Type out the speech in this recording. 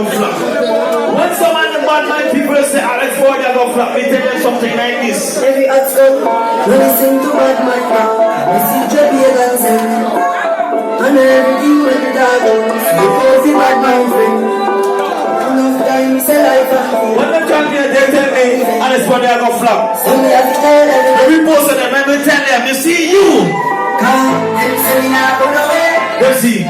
When some of the bad mind people say Alex Ford are gonna flop, they tell them something like this. Every action, when I sing to bad man now, I see Jamaican sing. And everything when the dog goes, because the bad man friend. Enough time is a life of me. When they come here, they tell me Alex Ford are gonna flop. So me have to tell them. Every post of them, I will tell them, you see you. Come, them say me not go away. Let's see.